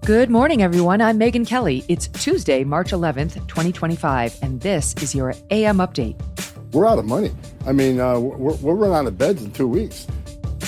Good morning, everyone. I'm Megyn Kelly. It's Tuesday, March 11th, 2025, and this is your AM update. We're out of money. I mean, we're running out of beds in 2 weeks.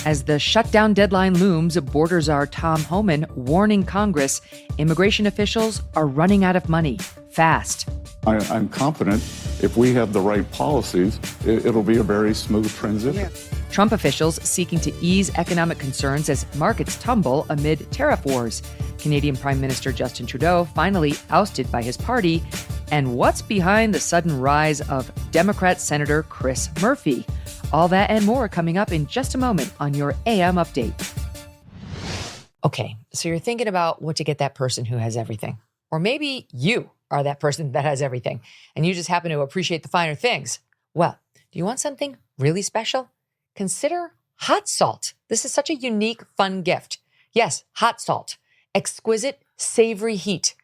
As the shutdown deadline looms, Border Czar Tom Homan warning Congress immigration officials are running out of money fast. I'm confident if we have the right policies, it'll be a very smooth transition. Yeah. Trump officials seeking to ease economic concerns as markets tumble amid tariff wars. Canadian Prime Minister Justin Trudeau finally ousted by his party. And what's behind the sudden rise of Democrat Senator Chris Murphy? All that and more coming up in just a moment on your AM update. Okay, so you're thinking about what to get that person who has everything. Or maybe you are that person that has everything and you just happen to appreciate the finer things. Well, do you want something really special? Consider hot salt. This is such a unique, fun gift. Yes, hot salt. Exquisite, savory heat.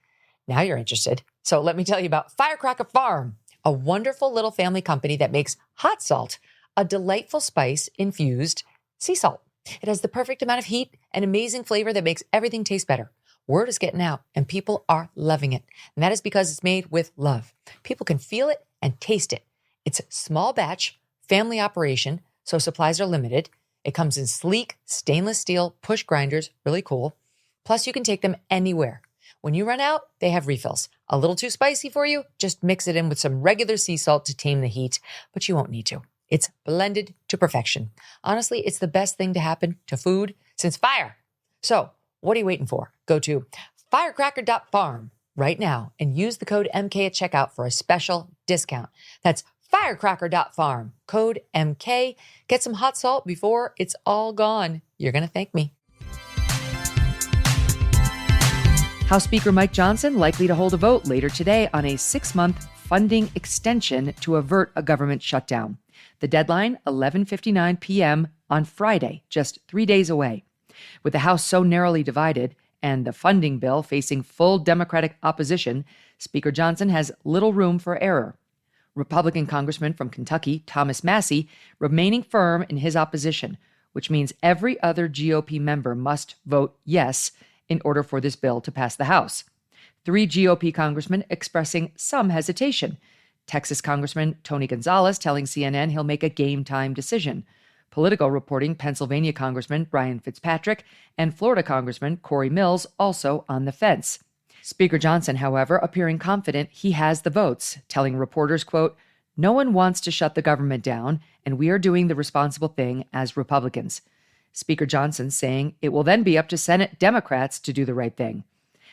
Now you're interested. So let me tell you about Firecracker Farm, a wonderful little family company that makes hot salt, a delightful spice-infused sea salt. It has the perfect amount of heat and amazing flavor that makes everything taste better. Word is getting out and people are loving it. And that is because it's made with love. People can feel it and taste it. It's a small batch, family operation, so supplies are limited. It comes in sleek stainless steel push grinders, really cool. Plus you can take them anywhere. When you run out, they have refills. A little too spicy for you? Just mix it in with some regular sea salt to tame the heat, but you won't need to. It's blended to perfection. Honestly, it's the best thing to happen to food since fire. So what are you waiting for? Go to firecracker.farm right now and use the code MK at checkout for a special discount. That's firecracker.farm, code MK. Get some hot salt before it's all gone. You're going to thank me. House Speaker Mike Johnson likely to hold a vote later today on a 6-month funding extension to avert a government shutdown. The deadline, 11:59 p.m. on Friday, just 3 days away. With the House so narrowly divided and the funding bill facing full Democratic opposition, Speaker Johnson has little room for error. Republican Congressman from Kentucky, Thomas Massie, remaining firm in his opposition, which means every other GOP member must vote yes in order for this bill to pass the House. 3 GOP congressmen expressing some hesitation. Texas Congressman Tony Gonzalez telling CNN he'll make a game-time decision. Political reporting Pennsylvania Congressman Brian Fitzpatrick and Florida Congressman Corey Mills also on the fence. Speaker Johnson, however, appearing confident he has the votes, telling reporters, quote, "No one wants to shut the government down, and we are doing the responsible thing as Republicans." Speaker Johnson saying it will then be up to Senate Democrats to do the right thing.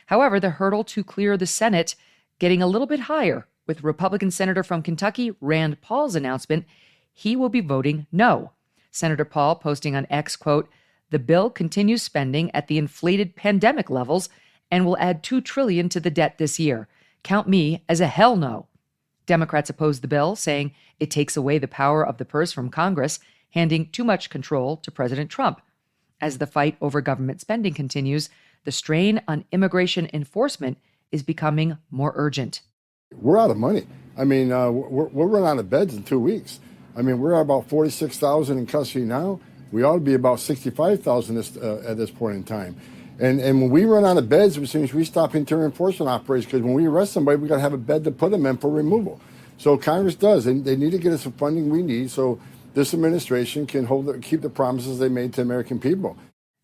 However, the hurdle to clear the Senate getting a little bit higher, with Republican Senator from Kentucky Rand Paul's announcement he will be voting no. Senator Paul posting on X, quote, "The bill continues spending at the inflated pandemic levels and will add $2 trillion to the debt this year. Count me as a hell no." Democrats opposed the bill, saying it takes away the power of the purse from Congress, handing too much control to President Trump. As the fight over government spending continues, the strain on immigration enforcement is becoming more urgent. We're out of money. I mean, we're running out of beds in 2 weeks. I mean, we're at about 46,000 in custody now. We ought to be about 65,000 at this point in time. And when we run out of beds, it seems we stop interior enforcement operations, because when we arrest somebody, we got to have a bed to put them in for removal. So Congress does, and they need to get us the funding we need so this administration can keep the promises they made to American people.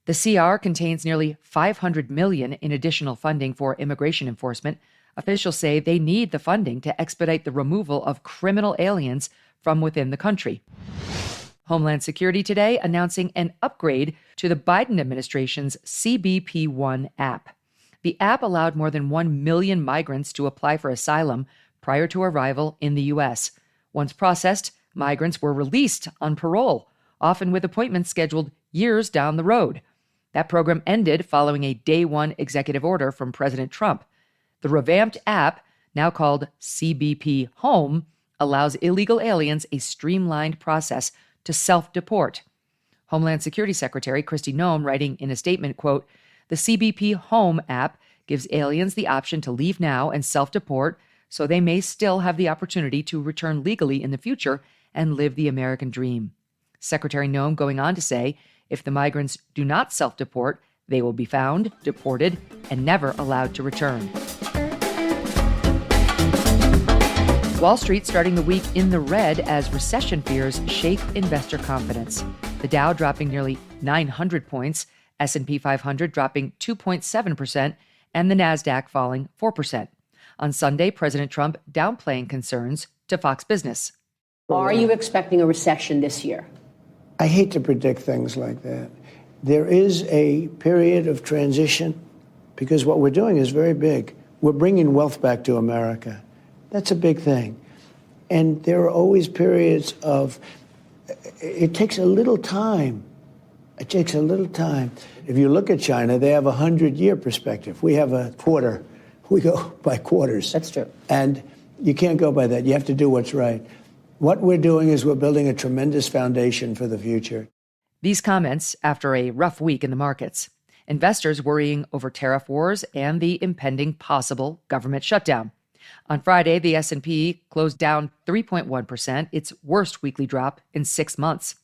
The CR contains nearly $500 million in additional funding for immigration enforcement. Officials say they need the funding to expedite the removal of criminal aliens from within the country. Homeland Security today announcing an upgrade to the Biden administration's CBP One app. The app allowed more than 1 million migrants to apply for asylum prior to arrival in the U.S. Once processed, migrants were released on parole, often with appointments scheduled years down the road. That program ended following a day one executive order from President Trump. The revamped app, now called CBP Home, allows illegal aliens a streamlined process to self-deport. Homeland Security Secretary Kristi Noem writing in a statement, quote, "The CBP Home app gives aliens the option to leave now and self-deport, so they may still have the opportunity to return legally in the future and live the American dream." Secretary Noem going on to say, if the migrants do not self-deport, They will be found, deported, and never allowed to return. Wall Street starting the week in the red as recession fears shake investor confidence. The Dow dropping nearly 900 points, S&P 500 dropping 2.7%, and the Nasdaq falling 4%. On Sunday, President Trump downplaying concerns to Fox Business. Are you expecting a recession this year? I hate to predict things like that. There is a period of transition because what we're doing is very big. We're bringing wealth back to America. That's a big thing. And there are always periods of, it takes a little time. It takes a little time. If you look at China, they have a 100-year perspective. We have a quarter. We go by quarters. That's true. And you can't go by that. You have to do what's right. What we're doing is we're building a tremendous foundation for the future. These comments after a rough week in the markets. Investors worrying over tariff wars and the impending possible government shutdown. On Friday, the S&P closed down 3.1%, its worst weekly drop in 6 months.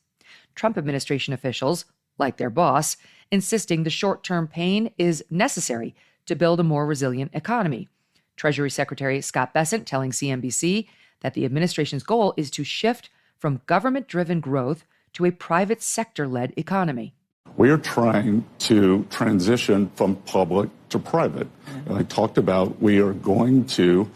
Trump administration officials, like their boss, insisting the short-term pain is necessary to build a more resilient economy. Treasury Secretary Scott Bessent telling CNBC that the administration's goal is to shift from government-driven growth to a private sector-led economy. We are trying to transition from public to private. I talked about we are going to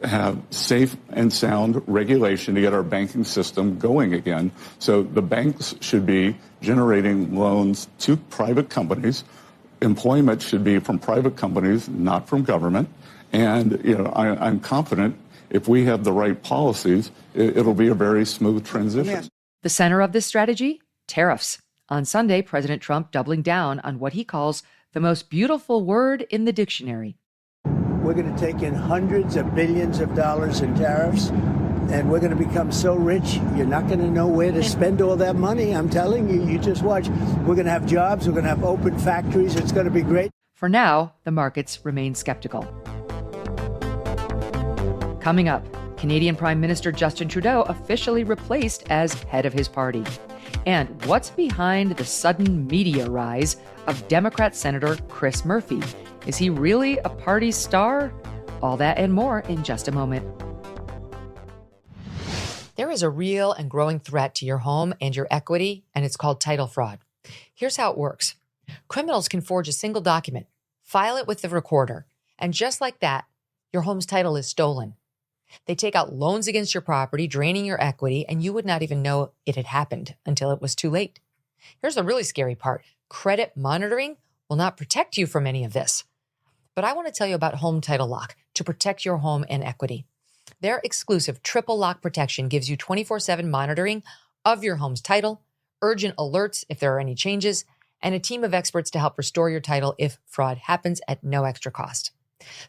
have safe and sound regulation to get our banking system going again. So the banks should be generating loans to private companies. Employment should be from private companies, not from government. And I'm confident if we have the right policies, it'll be a very smooth transition. The center of this strategy? Tariffs. On Sunday, President Trump doubling down on what he calls the most beautiful word in the dictionary. We're going to take in hundreds of billions of dollars in tariffs, and we're going to become so rich, you're not going to know where to spend all that money. I'm telling you, you just watch. We're going to have jobs. We're going to have open factories. It's going to be great. For now, the markets remain skeptical. Coming up, Canadian Prime Minister Justin Trudeau officially replaced as head of his party. And what's behind the sudden media rise of Democrat Senator Chris Murphy? Is he really a party star? All that and more in just a moment. There is a real and growing threat to your home and your equity, and it's called title fraud. Here's how it works. Criminals can forge a single document, file it with the recorder, and just like that, your home's title is stolen. They take out loans against your property, draining your equity, and you would not even know it had happened until it was too late. Here's the really scary part. Credit monitoring will not protect you from any of this. But I want to tell you about Home Title Lock to protect your home and equity. Their exclusive triple lock protection gives you 24/7 monitoring of your home's title, urgent alerts if there are any changes, and a team of experts to help restore your title if fraud happens at no extra cost.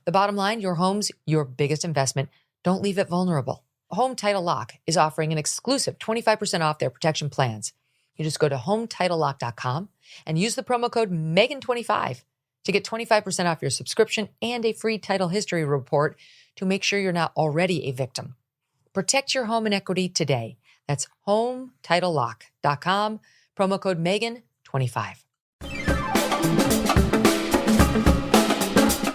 The bottom line, your home's your biggest investment. Don't leave it vulnerable. Home Title Lock is offering an exclusive 25% off their protection plans. You just go to HometitleLock.com and use the promo code Megyn25 to get 25% off your subscription and a free title history report to make sure you're not already a victim. Protect your home and equity today. That's HometitleLock.com, promo code Megyn25.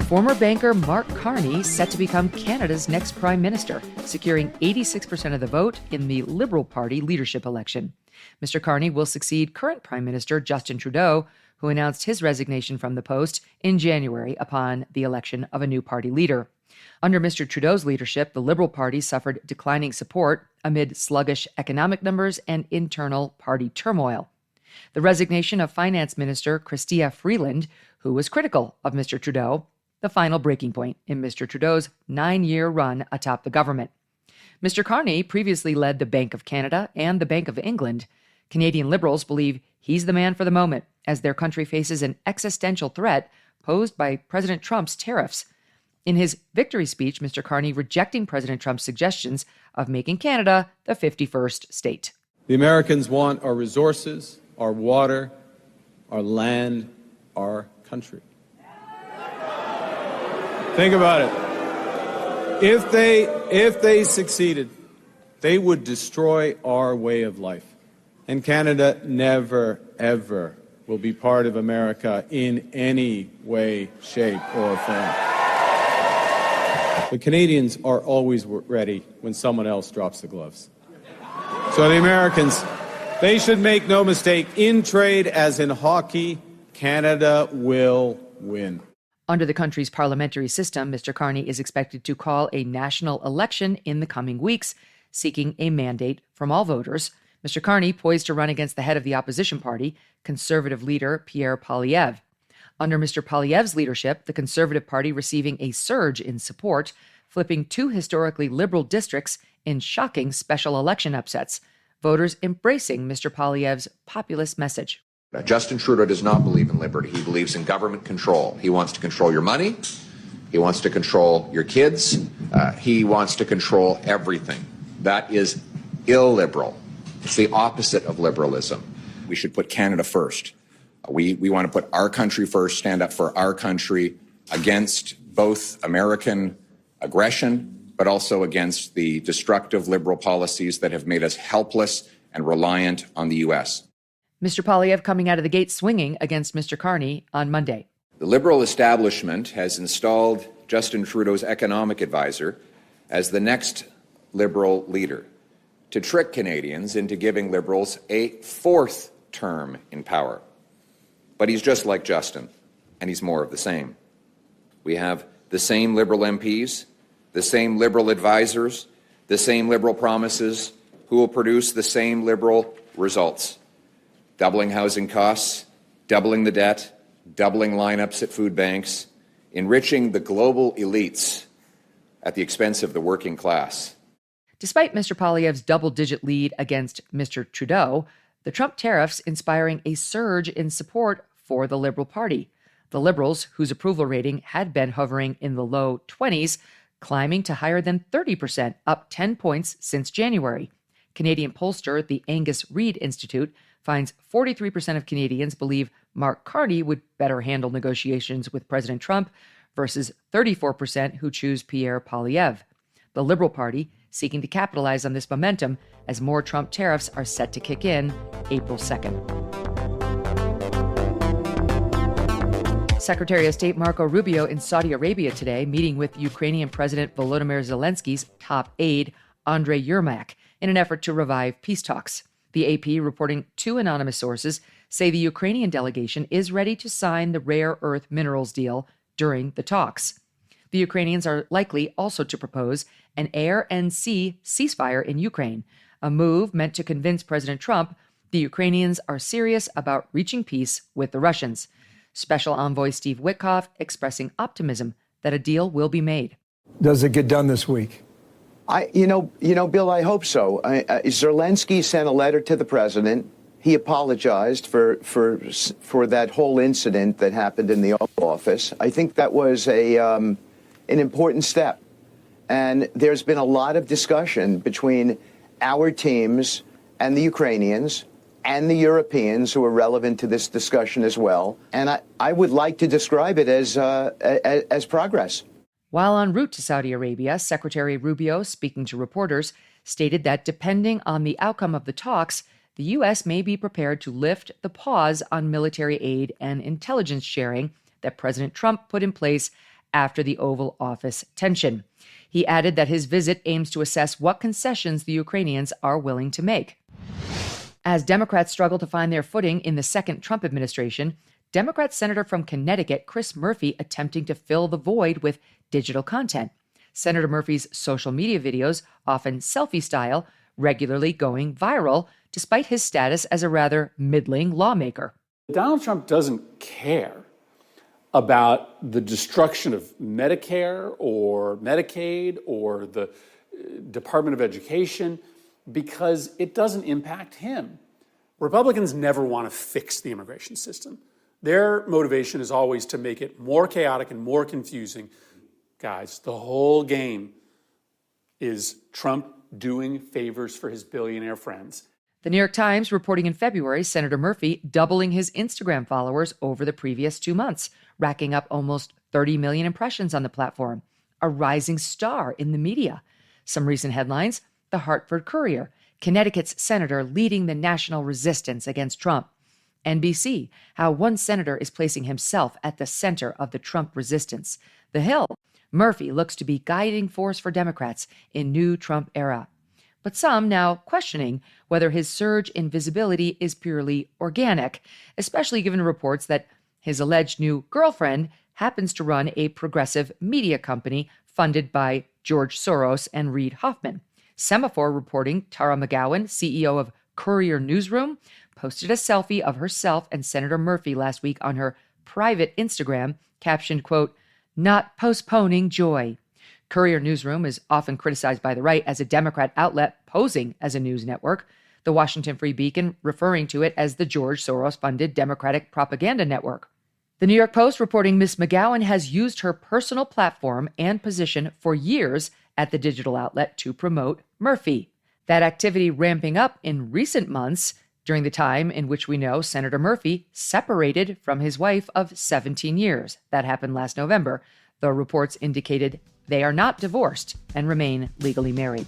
Former banker Mark Carney set to become Canada's next prime minister, securing 86% of the vote in the Liberal Party leadership election. Mr. Carney will succeed current Prime Minister Justin Trudeau, who announced his resignation from the post in January upon the election of a new party leader. Under Mr. Trudeau's leadership, the Liberal Party suffered declining support amid sluggish economic numbers and internal party turmoil. The resignation of Finance Minister Chrystia Freeland, who was critical of Mr. Trudeau, the final breaking point in Mr. Trudeau's 9-year run atop the government. Mr. Carney previously led the Bank of Canada and the Bank of England. Canadian Liberals believe he's the man for the moment as their country faces an existential threat posed by President Trump's tariffs. In his victory speech, Mr. Carney rejecting President Trump's suggestions of making Canada the 51st state. The Americans want our resources, our water, our land, our country. Think about it. If they succeeded, they would destroy our way of life. And Canada never, ever will be part of America in any way, shape, or form. But Canadians are always ready when someone else drops the gloves. So the Americans, they should make no mistake, in trade as in hockey, Canada will win. Under the country's parliamentary system, Mr. Carney is expected to call a national election in the coming weeks, seeking a mandate from all voters. Mr. Carney poised to run against the head of the opposition party, Conservative leader Pierre Poilievre. Under Mr. Poilievre's leadership, the Conservative Party receiving a surge in support, flipping two historically liberal districts in shocking special election upsets, voters embracing Mr. Poilievre's populist message. Justin Trudeau does not believe in liberty. He believes in government control. He wants to control your money. He wants to control your kids. He wants to control everything. That is illiberal. It's the opposite of liberalism. We should put Canada first. We want to put our country first, stand up for our country against both American aggression, but also against the destructive liberal policies that have made us helpless and reliant on the U.S. Mr. Poilievre coming out of the gate swinging against Mr. Carney on Monday. The Liberal establishment has installed Justin Trudeau's economic advisor as the next Liberal leader to trick Canadians into giving Liberals a fourth term in power. But he's just like Justin, and he's more of the same. We have the same Liberal MPs, the same Liberal advisors, the same Liberal promises, who will produce the same Liberal results. Doubling housing costs, doubling the debt, doubling lineups at food banks, enriching the global elites at the expense of the working class. Despite Mr. Poilievre's double-digit lead against Mr. Trudeau, the Trump tariffs inspiring a surge in support for the Liberal Party. The Liberals, whose approval rating had been hovering in the low 20s, climbing to higher than 30%, up 10 points since January. Canadian pollster the Angus Reid Institute finds 43% of Canadians believe Mark Carney would better handle negotiations with President Trump versus 34% who choose Pierre Poilievre. The Liberal Party seeking to capitalize on this momentum as more Trump tariffs are set to kick in April 2nd. Secretary of State Marco Rubio in Saudi Arabia today, meeting with Ukrainian President Volodymyr Zelensky's top aide, Andrei Yermak, in an effort to revive peace talks. The AP, reporting two anonymous sources, say the Ukrainian delegation is ready to sign the rare earth minerals deal during the talks. The Ukrainians are likely also to propose an air and sea ceasefire in Ukraine, a move meant to convince President Trump the Ukrainians are serious about reaching peace with the Russians. Special Envoy Steve Witkoff expressing optimism that a deal will be made. Does it get done this week? Bill, I hope so. Zelensky sent a letter to the president. He apologized for that whole incident that happened in the Oval Office. I think that was an important step. And there's been a lot of discussion between our teams and the Ukrainians and the Europeans who are relevant to this discussion as well. And I would like to describe it as progress. While en route to Saudi Arabia, Secretary Rubio, speaking to reporters, stated that depending on the outcome of the talks, the U.S. may be prepared to lift the pause on military aid and intelligence sharing that President Trump put in place after the Oval Office tension. He added that his visit aims to assess what concessions the Ukrainians are willing to make. As Democrats struggle to find their footing in the second Trump administration, Democrat Senator from Connecticut Chris Murphy attempting to fill the void with digital content. Senator Murphy's social media videos, often selfie style, regularly going viral, despite his status as a rather middling lawmaker. Donald Trump doesn't care about the destruction of Medicare or Medicaid or the Department of Education because it doesn't impact him. Republicans never want to fix the immigration system. Their motivation is always to make it more chaotic and more confusing. Guys, the whole game is Trump doing favors for his billionaire friends. The New York Times reporting in February, Senator Murphy doubling his Instagram followers over the previous 2 months, racking up almost 30 million impressions on the platform, a rising star in the media. Some recent headlines: the Hartford Courier, Connecticut's senator leading the national resistance against Trump. NBC, how one senator is placing himself at the center of the Trump resistance. The Hill, Murphy looks to be guiding force for Democrats in new Trump era. But some now questioning whether his surge in visibility is purely organic, especially given reports that his alleged new girlfriend happens to run a progressive media company funded by George Soros and Reid Hoffman. Semaphore reporting Tara McGowan, CEO of Courier Newsroom, posted a selfie of herself and Senator Murphy last week on her private Instagram, captioned, quote, "Not postponing joy." Courier Newsroom is often criticized by the right as a Democrat outlet posing as a news network, the Washington Free Beacon referring to it as the George Soros-funded Democratic propaganda network. The New York Post reporting Ms. McGowan has used her personal platform and position for years at the digital outlet to promote Murphy. That activity ramping up in recent months during the time in which we know Senator Murphy separated from his wife of 17 years. That happened last November, though reports indicated they are not divorced and remain legally married.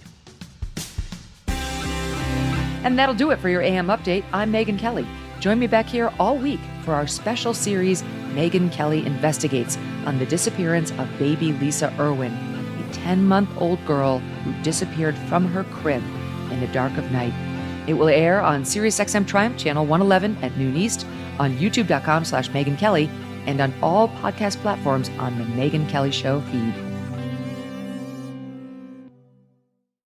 And that'll do it for your AM Update. I'm Megyn Kelly. Join me back here all week for our special series, Megyn Kelly Investigates, on the disappearance of baby Lisa Irwin, a 10-month-old girl who disappeared from her crib in the dark of night. It will air on SiriusXM Triumph Channel 111 at noon East, on youtube.com/Megyn Kelly, and on all podcast platforms on the Megyn Kelly Show feed.